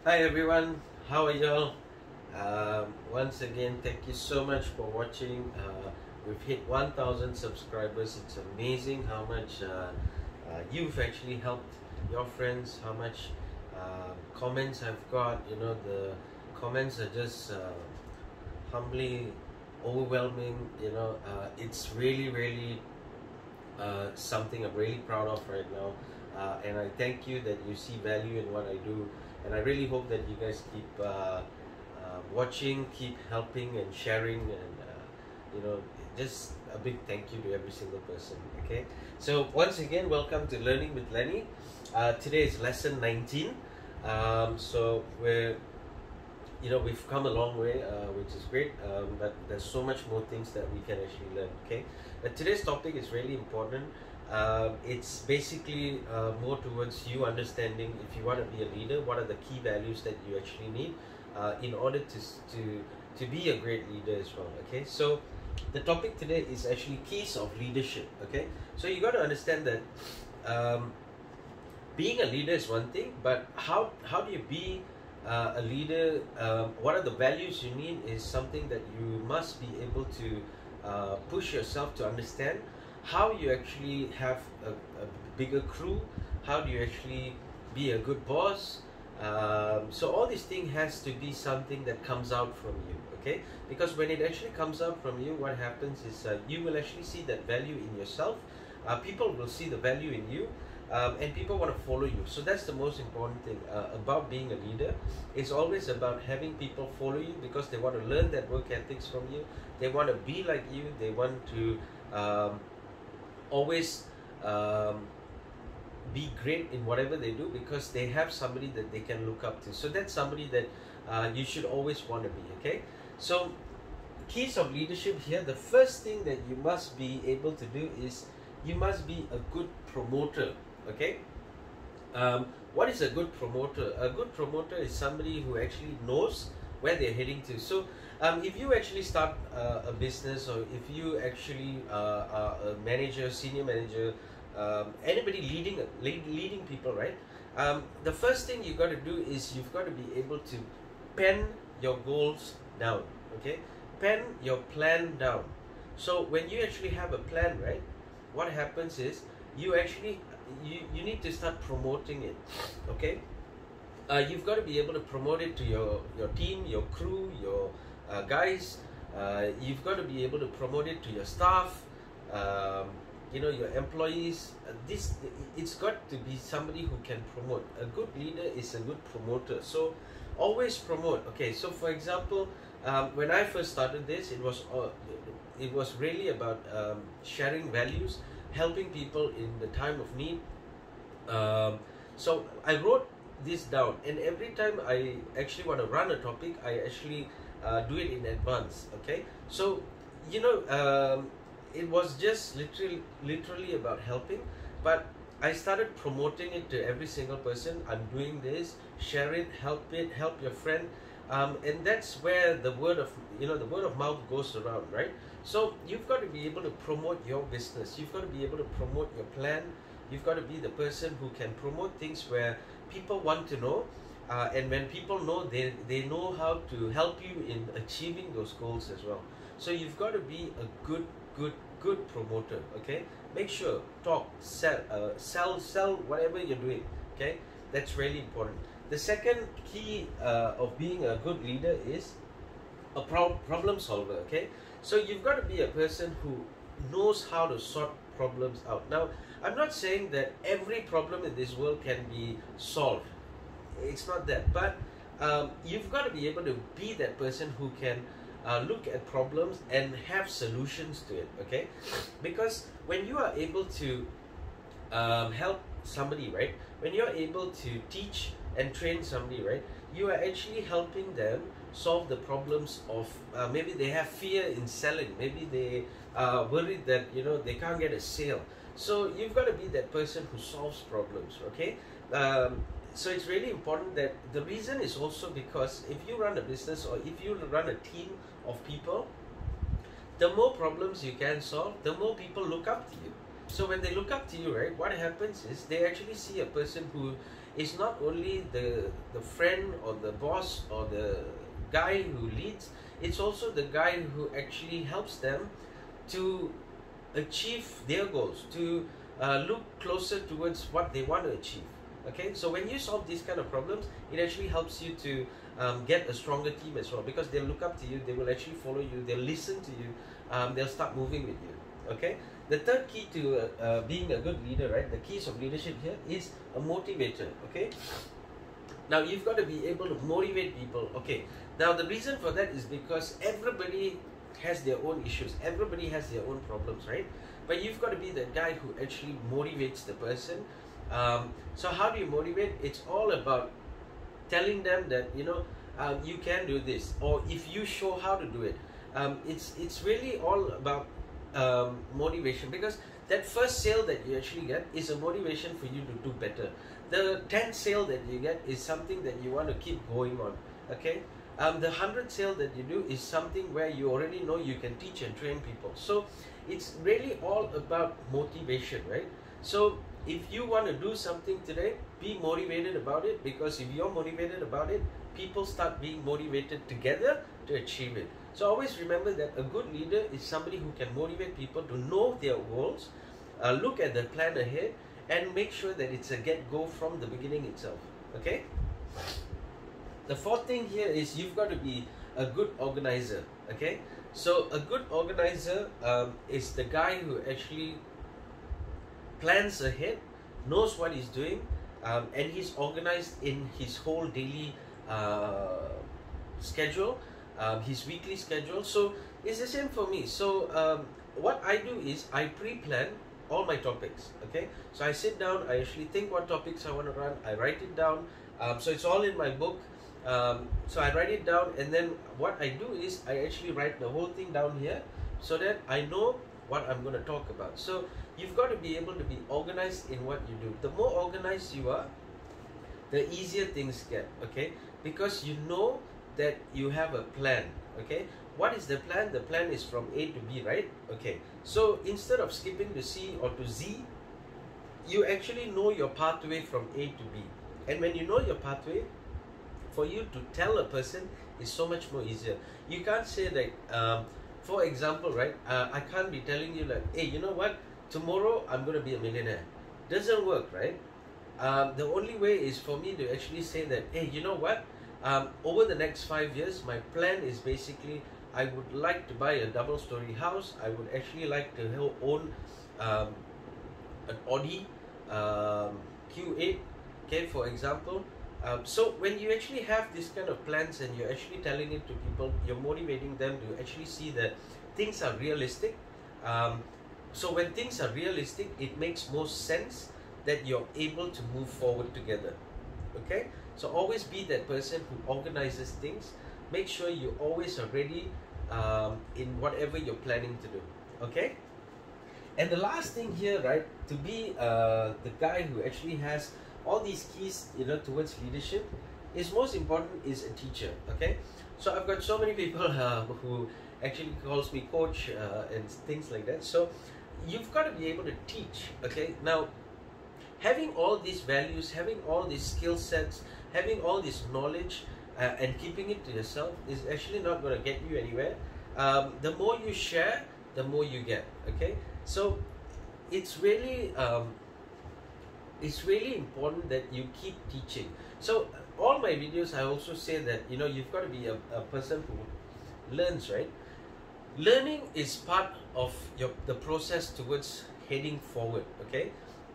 Hi everyone, how are y'all? Once again, thank you so much for watching. We've hit 1,000 subscribers. It's amazing how much you've actually helped your friends, how much comments I've got. You know, the comments are just humbly overwhelming. It's really something I'm really proud of right now. And I thank you that you see value in what I do, and I really hope that you guys keep watching, keep helping and sharing, and just a big thank you to every single person. Okay, so once again, welcome to Learning with Lenny. Today is lesson 19. So we've come a long way, which is great, but there's so much more things that we can actually learn. Okay, but today's topic is really important. It's basically more towards you understanding, if you want to be a leader, what are the key values that you actually need in order to be a great leader as well. Okay, so the topic today is actually keys of leadership. Okay, so you got to understand that being a leader is one thing, but how do you be a leader? What are the values you need is something that you must be able to push yourself to understand. How you actually have a bigger crew, how do you actually be a good boss. So all these things has to be something that comes out from you, okay? Because when it actually comes out from you, what happens is you will actually see that value in yourself. People will see the value in you, and people want to follow you. So that's the most important thing about being a leader. It's always about having people follow you because they want to learn that work ethics from you. They want to be like you. They want to always be great in whatever they do because they have somebody that they can look up to. So that's somebody that you should always want to be. Okay, so keys of leadership here, the first thing that you must be able to do is you must be a good promoter. Okay, what is a good promoter? A good promoter is somebody who actually knows where they're heading to. So if you actually start a business, or if you actually are a manager, senior manager, anybody leading people, right? The first thing you got to do is you've got to be able to pen your goals down. Okay, pen your plan down. So when you actually have a plan, right, what happens is you actually you need to start promoting it. Okay, you've got to be able to promote it to your team, your crew, your guys. You've got to be able to promote it to your staff, your employees. It's got to be somebody who can promote. A good leader is a good promoter. So always promote. Okay, so for example, when I first started this, it was really about sharing values, helping people in the time of need. So I wrote this down, and every time I actually want to run a topic, I actually do it in advance. Okay, so it was just literally about helping, but I started promoting it to every single person. I'm doing this, share it, help your friend, and that's where the word of mouth goes around, right? So you've got to be able to promote your business. You've got to be able to promote your plan. You've got to be the person who can promote things where people want to know, and when people know, they know how to help you in achieving those goals as well. So you've got to be a good promoter. Okay, make sure, talk, sell whatever you're doing. Okay, that's really important. The second key of being a good leader is a problem solver. Okay, so you've got to be a person who knows how to sort problems out. Now, I'm not saying that every problem in this world can be solved. It's not that, but you've got to be able to be that person who can look at problems and have solutions to it. Okay, because when you are able to help somebody, right, when you're able to teach and train somebody, right, you are actually helping them solve the problems of maybe they have fear in selling, maybe they are worried that they can't get a sale. So you've got to be that person who solves problems. Okay, so it's really important. That the reason is also because if you run a business or if you run a team of people, the more problems you can solve, the more people look up to you. So when they look up to you, right, what happens is they actually see a person who is not only the friend or the boss or the guy who leads, it's also the guy who actually helps them to achieve their goals, to look closer towards what they want to achieve. Okay, so when you solve these kind of problems, it actually helps you to get a stronger team as well, because they'll look up to you, they will actually follow you, they'll listen to you, they'll start moving with you. Okay, the third key to being a good leader, right, the keys of leadership here is a motivator. Okay, now you've got to be able to motivate people. Okay, now the reason for that is because everybody has their own issues, everybody has their own problems, right? But you've got to be the guy who actually motivates the person. So how do you motivate? It's all about telling them that, you know, you can do this, or if you show how to do it. It's really all about motivation, because that first sale that you actually get is a motivation for you to do better. The 10th sale that you get is something that you want to keep going on. Okay, the 100th sale that you do is something where you already know you can teach and train people. So it's really all about motivation, right? So if you want to do something today, be motivated about it, because if you're motivated about it, people start being motivated together to achieve it. So always remember that a good leader is somebody who can motivate people to know their goals, look at the plan ahead, and make sure that it's a get-go from the beginning itself. Okay? The fourth thing here is you've got to be a good organizer. Okay? So a good organizer is the guy who actually plans ahead, knows what he's doing, and he's organized in his whole daily schedule, his weekly schedule. So it's the same for me. So what I do is I pre-plan all my topics. Okay, so I sit down, I actually think what topics I want to run, I write it down. So it's all in my book. So I write it down, and then what I do is I actually write the whole thing down here, so that I know what I'm going to talk about. So you've got to be able to be organized in what you do. The more organized you are, the easier things get. Okay, because you know that you have a plan. Okay, what is the plan? The plan is from A to B, right? Okay, so instead of skipping to C or to Z, you actually know your pathway from A to B. And when you know your pathway, for you to tell a person is so much more easier. You can't say like, for example, right, I can't be telling you like, hey, you know what, tomorrow I'm going to be a millionaire. Doesn't work, right? The only way is for me to actually say that, hey, you know what, over the next 5 years, my plan is basically, I would like to buy a double-story house. I would actually like to own an Audi Q8, okay, for example. So when you actually have this kind of plans and you're actually telling it to people, you're motivating them to actually see that things are realistic. So when things are realistic, it makes more sense that you're able to move forward together. Okay? So always be that person who organizes things. Make sure you always are ready in whatever you're planning to do. Okay? And the last thing here, right, to be the guy who actually has all these keys, you know, towards leadership, is most important is a teacher. Okay, so I've got so many people who actually calls me coach and things like that. So you've got to be able to teach. Okay, now having all these values, having all these skill sets, having all this knowledge and keeping it to yourself is actually not going to get you anywhere. The more you share, the more you get. Okay, so it's really important that you keep teaching. So all my videos, I also say that, you know, you've got to be a person who learns, right? Learning is part of the process towards heading forward. Okay,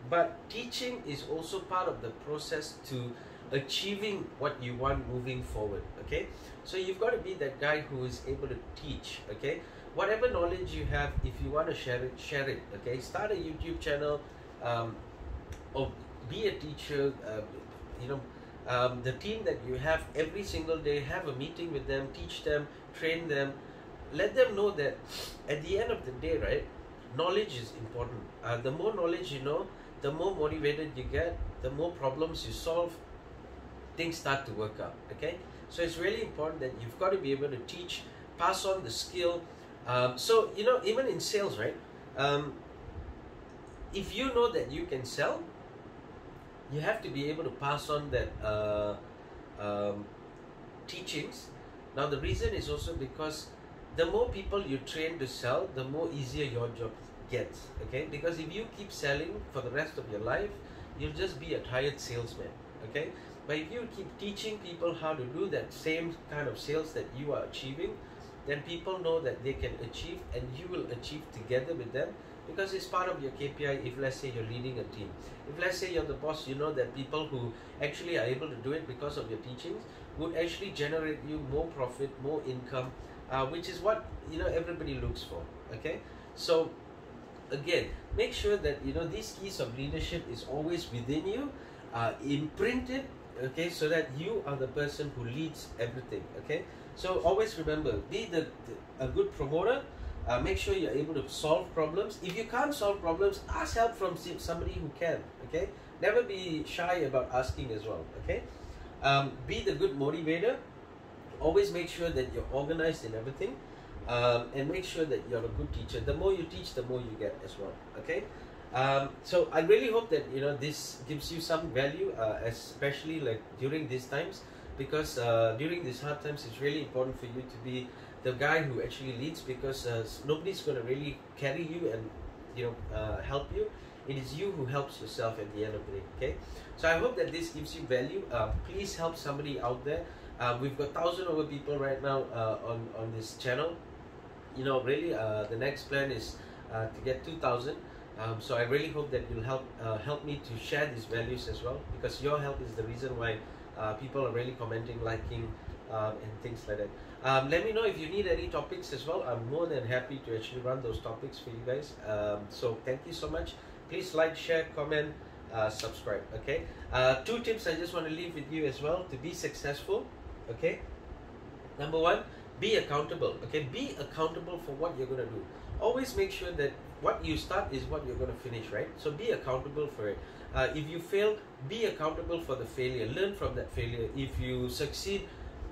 but teaching is also part of the process to achieving what you want moving forward. Okay, so you've got to be that guy who is able to teach. Okay, whatever knowledge you have, if you want to share it, share it. Okay, start a YouTube channel, or be a teacher. You know, the team that you have every single day, have a meeting with them, teach them, train them, let them know that at the end of the day, right, knowledge is important. The more knowledge you know, the more motivated you get, the more problems you solve, things start to work out. Okay, so it's really important that you've got to be able to teach, pass on the skill. So, you know, even in sales, right, if you know that you can sell, you have to be able to pass on that teachings. Now the reason is also because the more people you train to sell, the more easier your job gets. Okay, because if you keep selling for the rest of your life, you'll just be a tired salesman. Okay, but if you keep teaching people how to do that same kind of sales that you are achieving, then people know that they can achieve, and you will achieve together with them, because it's part of your KPI. If let's say you're leading a team, if let's say you're the boss, you know that people who actually are able to do it because of your teachings would actually generate you more profit, more income, which is what everybody looks for. Okay, so again, make sure that these keys of leadership is always within you, imprinted. Okay, so that you are the person who leads everything. Okay, so always remember, be a good promoter. Make sure you're able to solve problems. If you can't solve problems, ask help from somebody who can. Okay, never be shy about asking as well. Okay, be the good motivator. Always make sure that you're organized in everything, and make sure that you're a good teacher. The more you teach, the more you get as well. Okay, so I really hope that this gives you some value, especially like during these times, because during these hard times, it's really important for you to be the guy who actually leads, because nobody's going to really carry you and help you. It is you who helps yourself at the end of the day. Okay, so I hope that this gives you value. Please help somebody out there. We've got 1,000 over people right now on this channel. Really, the next plan is to get 2,000. So I really hope that you'll help me to share these values as well, because your help is the reason why people are really commenting, liking, and things like that. Let me know if you need any topics as well. I'm more than happy to actually run those topics for you guys. So thank you so much. Please like, share, comment, subscribe. Okay, 2 tips I just want to leave with you as well to be successful. Okay, number 1, be accountable. Okay, be accountable for what you're going to do. Always make sure that what you start is what you're going to finish, right? So be accountable for it. If you fail, be accountable for the failure. Learn from that failure. If you succeed,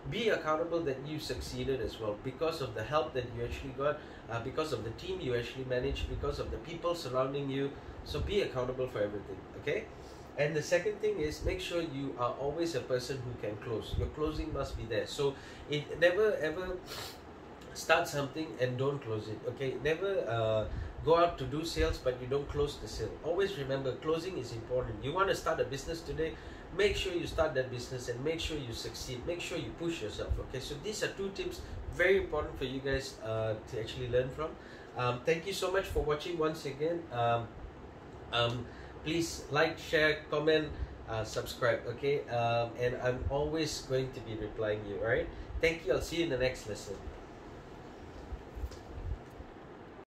be accountable that you succeeded as well, because of the help that you actually got, because of the team you actually managed, because of the people surrounding you. So be accountable for everything. Okay, and the second thing is, make sure you are always a person who can close. Your closing must be there. So it never ever start something and don't close it. Okay, never go out to do sales but you don't close the sale. Always remember, closing is important. You want to start a business today, make sure you start that business and make sure you succeed. Make sure you push yourself. Okay, so these are 2 tips very important for you guys to actually learn from. Thank you so much for watching once again. Please like, share, comment, subscribe. Okay, and I'm always going to be replying you. All right, thank you. I'll see you in the next lesson.